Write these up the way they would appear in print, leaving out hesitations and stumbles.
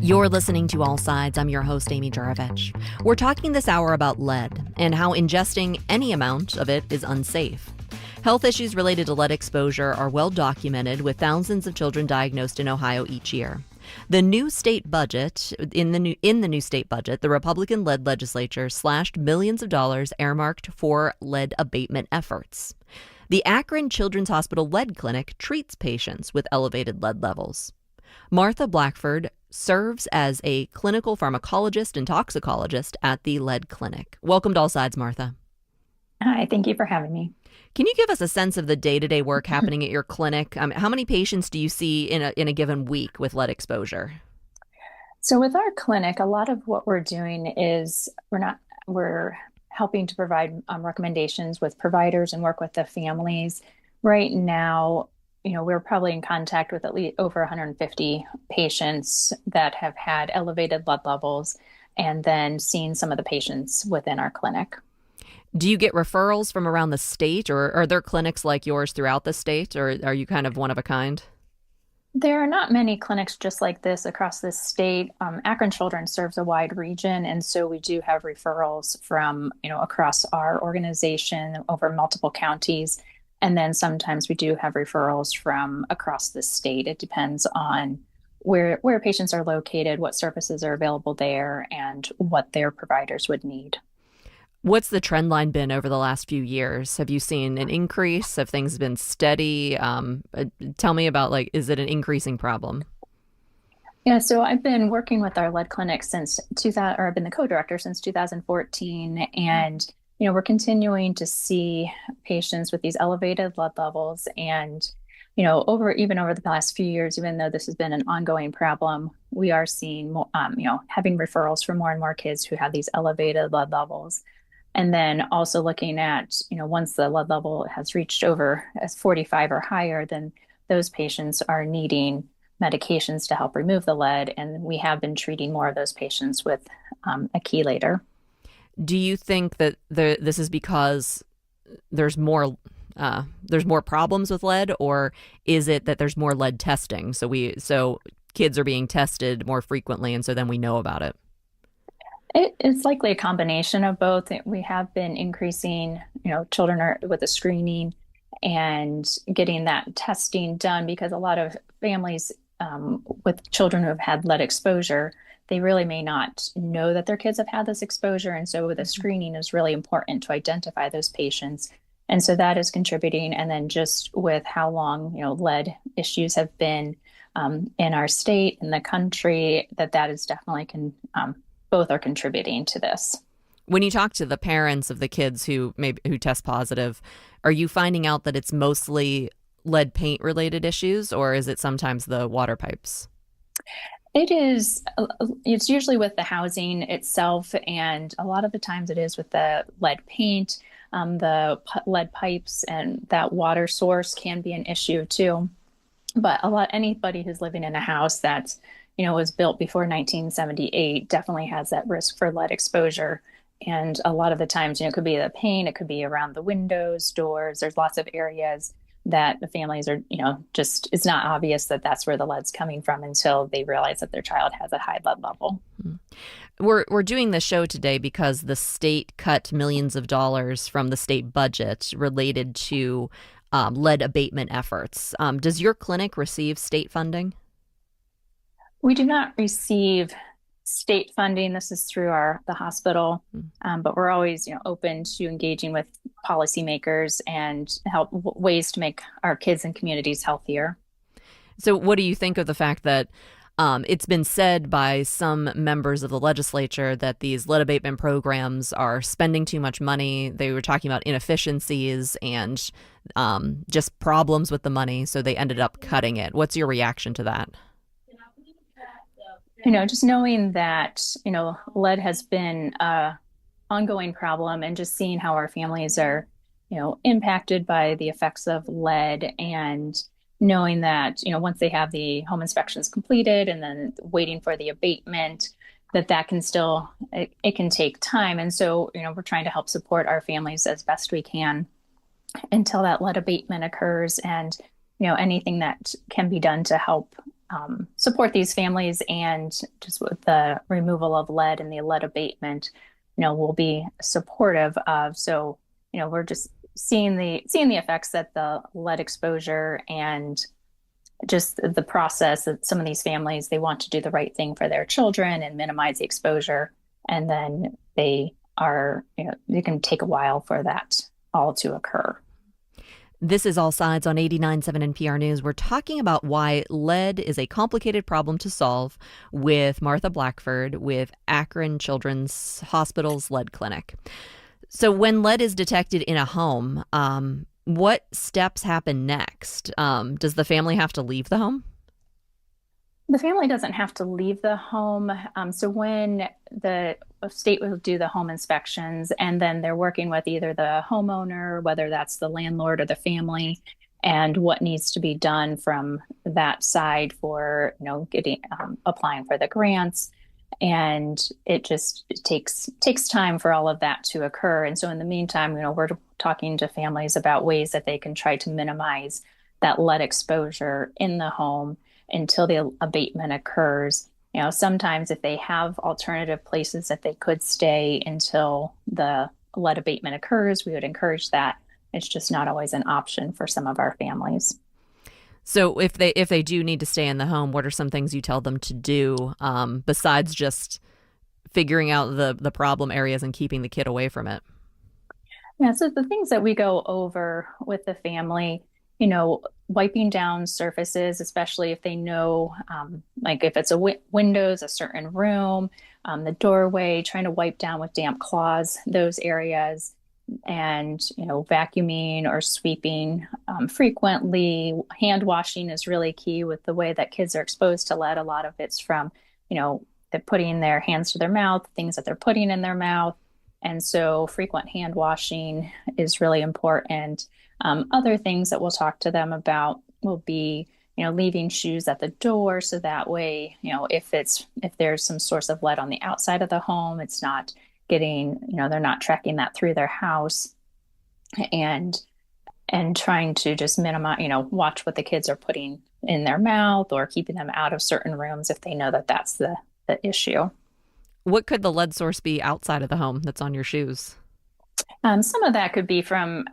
You're listening to All Sides. I'm your host, Amy Juravich. We're talking this hour about lead and how ingesting any amount of it is unsafe. Health issues related to lead exposure are well documented, with thousands of children diagnosed in Ohio each year. The new state budget, in the new state budget, the Republican-led legislature slashed millions of dollars earmarked for lead abatement efforts. The Akron Children's Hospital Lead Clinic treats patients with elevated lead levels. Martha Blackford serves as a clinical pharmacologist and toxicologist at the Lead Clinic. Welcome to All Sides, Martha. Hi, thank you for having me. Can you give us a sense of the day-to-day work happening at your clinic? How many patients do you see in a given week with lead exposure? So with our clinic, a lot of what we're doing is we're helping to provide recommendations with providers and work with the families. Right now, we're probably in contact with at least over 150 patients that have had elevated blood levels, and then seeing some of the patients within our clinic. Do you get referrals from around the state, or are there clinics like yours throughout the state, or are you kind of one of a kind? There are not many clinics just like this across the state. Akron Children serves a wide region, and so we do have referrals from, across our organization over multiple counties. And then sometimes we do have referrals from across the state. It depends on where patients are located, what services are available there, and what their providers would need. What's the trend line been over the last few years? Have you seen an increase? Have things been steady? Tell me about, is it an increasing problem? Yeah, so I've been working with our lead clinic since 2000, or I've been the co-director since 2014, and we're continuing to see patients with these elevated blood levels, and over the past few years, even though this has been an ongoing problem, we are seeing more, having referrals for more and more kids who have these elevated blood levels. And then also looking at, once the lead level has reached over as 45 or higher, then those patients are needing medications to help remove the lead. And we have been treating more of those patients with a chelator. Do you think that this is because there's more problems with lead, or is it that there's more lead testing? So kids are being tested more frequently, and so then we know about it. It's likely a combination of both. We have been increasing, children are with the screening and getting that testing done, because a lot of families with children who have had lead exposure, they really may not know that their kids have had this exposure. And so the screening is really important to identify those patients. And so that is contributing. And then just with how long, lead issues have been in our state, in the country, that is definitely both are contributing to this. When you talk to the parents of the kids who test positive, are you finding out that it's mostly lead paint related issues, or is it sometimes the water pipes? It's usually with the housing itself, and a lot of the times it is with the lead paint, lead pipes, and that water source can be an issue too. But anybody who's living in a house that's was built before 1978 definitely has that risk for lead exposure. And a lot of the times, it could be the paint, it could be around the windows, doors. There's lots of areas that the families are, just it's not obvious that that's where the lead's coming from until they realize that their child has a high lead level. We're doing this show today because the state cut millions of dollars from the state budget related to lead abatement efforts. Does your clinic receive state funding? We do not receive state funding. This is through the hospital, but we're always, open to engaging with policymakers and help ways to make our kids and communities healthier. So what do you think of the fact that it's been said by some members of the legislature that these lead abatement programs are spending too much money? They were talking about inefficiencies and just problems with the money, so they ended up cutting it. What's your reaction to that? Just knowing that, lead has been an ongoing problem, and just seeing how our families are, impacted by the effects of lead, and knowing that, once they have the home inspections completed and then waiting for the abatement, that can still, it can take time. And so, we're trying to help support our families as best we can until that lead abatement occurs, and, anything that can be done to help support these families, and just with the removal of lead and the lead abatement, we'll be supportive of. So, we're just seeing the effects that the lead exposure and just the process that some of these families, they want to do the right thing for their children and minimize the exposure. And then it can take a while for that all to occur. This is All Sides on 89.7 NPR News. We're talking about why lead is a complicated problem to solve with Martha Blackford with Akron Children's Hospital's Lead Clinic. So when lead is detected in a home, what steps happen next? Does the family have to leave the home? The family doesn't have to leave the home. So when the state will do the home inspections, and then they're working with either the homeowner, whether that's the landlord or the family, and what needs to be done from that side for, getting applying for the grants. And it takes time for all of that to occur. And so in the meantime, we're talking to families about ways that they can try to minimize that lead exposure in the home until the abatement occurs. Sometimes if they have alternative places that they could stay until the lead abatement occurs, we would encourage that. It's just not always an option for some of our families. So if they do need to stay in the home, what are some things you tell them to do besides just figuring out the problem areas and keeping the kid away from it? Yeah, so the things that we go over with the family, wiping down surfaces, especially if they know, like if it's windows, a certain room, the doorway, trying to wipe down with damp cloths those areas, and vacuuming or sweeping frequently. Hand washing is really key with the way that kids are exposed to lead. A lot of it's from, they're putting their hands to their mouth, things that they're putting in their mouth. And so frequent hand washing is really important. Other things that we'll talk to them about will be, leaving shoes at the door. So that way, if there's some source of lead on the outside of the home, it's not getting, they're not tracking that through their house, and trying to just minimize, watch what the kids are putting in their mouth or keeping them out of certain rooms if they know that that's the issue. What could the lead source be outside of the home that's on your shoes? Some of that could be from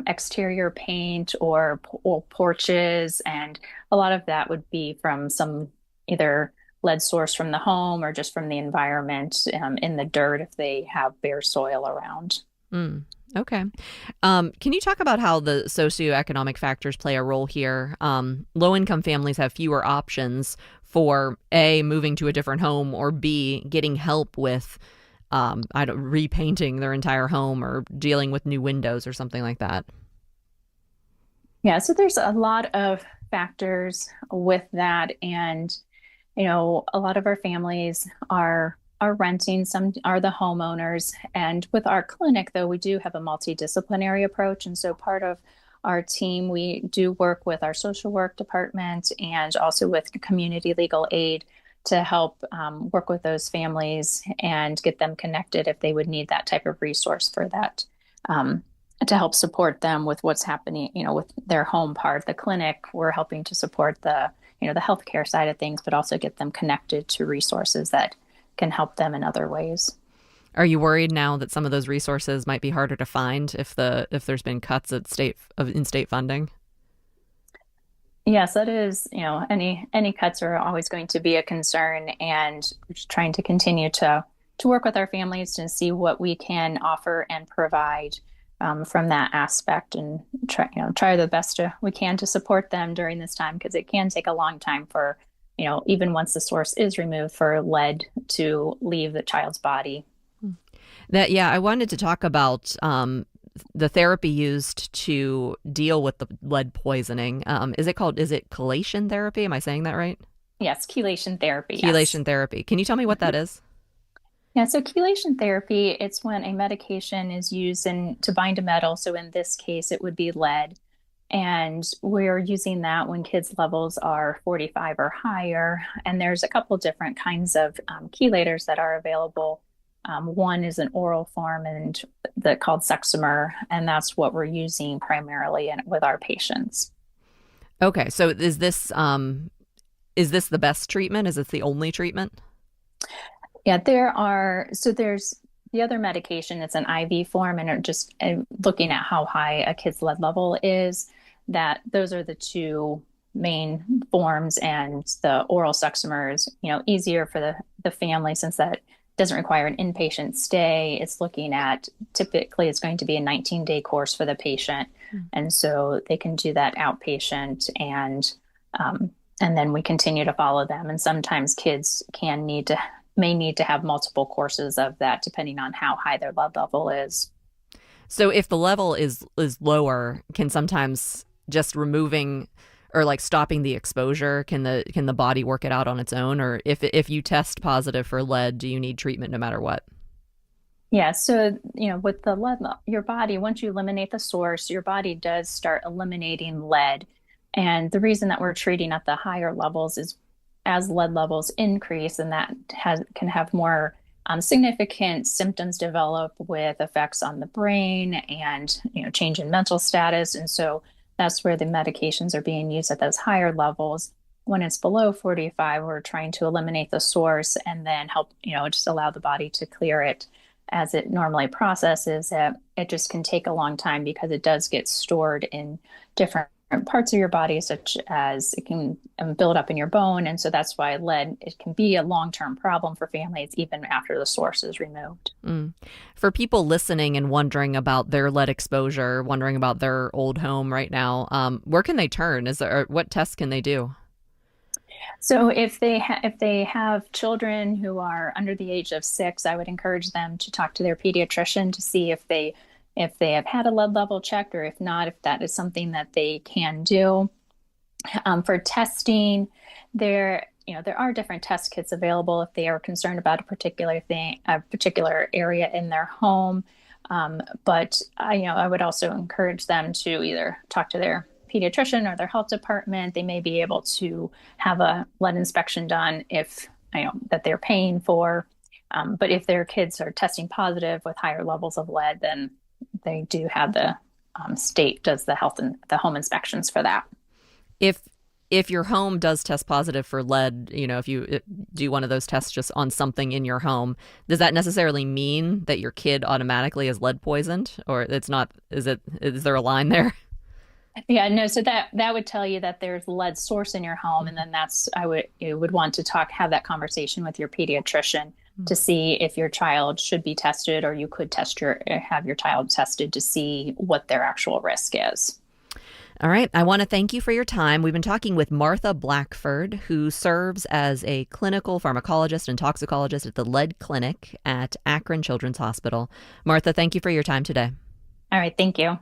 exterior paint or porches, and a lot of that would be from some either lead source from the home or just from the environment, in the dirt if they have bare soil around. Mm, okay. Can you talk about how the socioeconomic factors play a role here? Low-income families have fewer options for A, moving to a different home, or B, getting help with repainting their entire home or dealing with new windows or something like that. Yeah, so there's a lot of factors with that, and a lot of our families are renting, some are the homeowners. And with our clinic, though, we do have a multidisciplinary approach. And so part of our team, we do work with our social work department and also with community legal aid to help work with those families and get them connected if they would need that type of resource for that, to help support them with what's happening, with their home part. The clinic, we're helping to support the healthcare side of things, but also get them connected to resources that can help them in other ways. Are you worried now that some of those resources might be harder to find if there's been cuts at in state funding? Yes, that is, any cuts are always going to be a concern, and we're just trying to continue to work with our families to see what we can offer and provide from that aspect, and try the best we can to support them during this time, because it can take a long time for, even once the source is removed, for lead to leave the child's body. I wanted to talk about the therapy used to deal with the lead poisoning. Is it chelation therapy? Am I saying that right? Yes, chelation therapy. Chelation yes. therapy. Can you tell me what that is? Yeah, so chelation therapy, it's when a medication is used to bind a metal. So in this case, it would be lead. And we're using that when kids' levels are 45 or higher. And there's a couple different kinds of chelators that are available. One is an oral form and called Sexamer, and that's what we're using primarily with our patients. Okay, so is this Is this the best treatment? Is this the only treatment? Yeah, there's the other medication, it's an IV form, and it just looking at how high a kid's lead level is, that those are the two main forms, and the oral Suxmer is, easier for the family since that doesn't require an inpatient stay. It's looking at typically it's going to be a 19-day course for the patient. And so they can do that outpatient and then we continue to follow them. And sometimes kids may need to have multiple courses of that depending on how high their blood level is. So if the level is lower, can sometimes just removing or like stopping the exposure, can the body work it out on its own? Or if you test positive for lead, do you need treatment no matter what? Yeah, so with the lead, your body, once you eliminate the source, your body does start eliminating lead. And the reason that we're treating at the higher levels is as lead levels increase, and that can have more significant symptoms develop with effects on the brain and change in mental status. And so that's where the medications are being used at those higher levels. When it's below 45, we're trying to eliminate the source and then help, just allow the body to clear it as it normally processes it. It just can take a long time because it does get stored in different parts of your body, such as it can build up in your bone. And so that's why lead, it can be a long-term problem for families even after the source is removed. For people listening and wondering about their lead exposure, wondering about their old home right now, where can they turn? What tests can they do? So if they have children who are under the age of 6, I would encourage them to talk to their pediatrician to see if they have had a lead level checked, or if not, if that is something that they can do. For testing, there are different test kits available if they are concerned about a particular area in their home. But I would also encourage them to either talk to their pediatrician or their health department. They may be able to have a lead inspection done if that they're paying for. But if their kids are testing positive with higher levels of lead, then they do have the state does the health and the home inspections for that. If your home does test positive for lead, if you do one of those tests just on something in your home, does that necessarily mean that your kid automatically is lead poisoned, or it's not? Is there a line there? Yeah, no. So that would tell you that there's lead source in your home, and then you would want to have that conversation with your pediatrician to see if your child should be tested, or you could have your child tested to see what their actual risk is. All right. I want to thank you for your time. We've been talking with Martha Blackford, who serves as a clinical pharmacologist and toxicologist at the Lead Clinic at Akron Children's Hospital. Martha, thank you for your time today. All right. Thank you.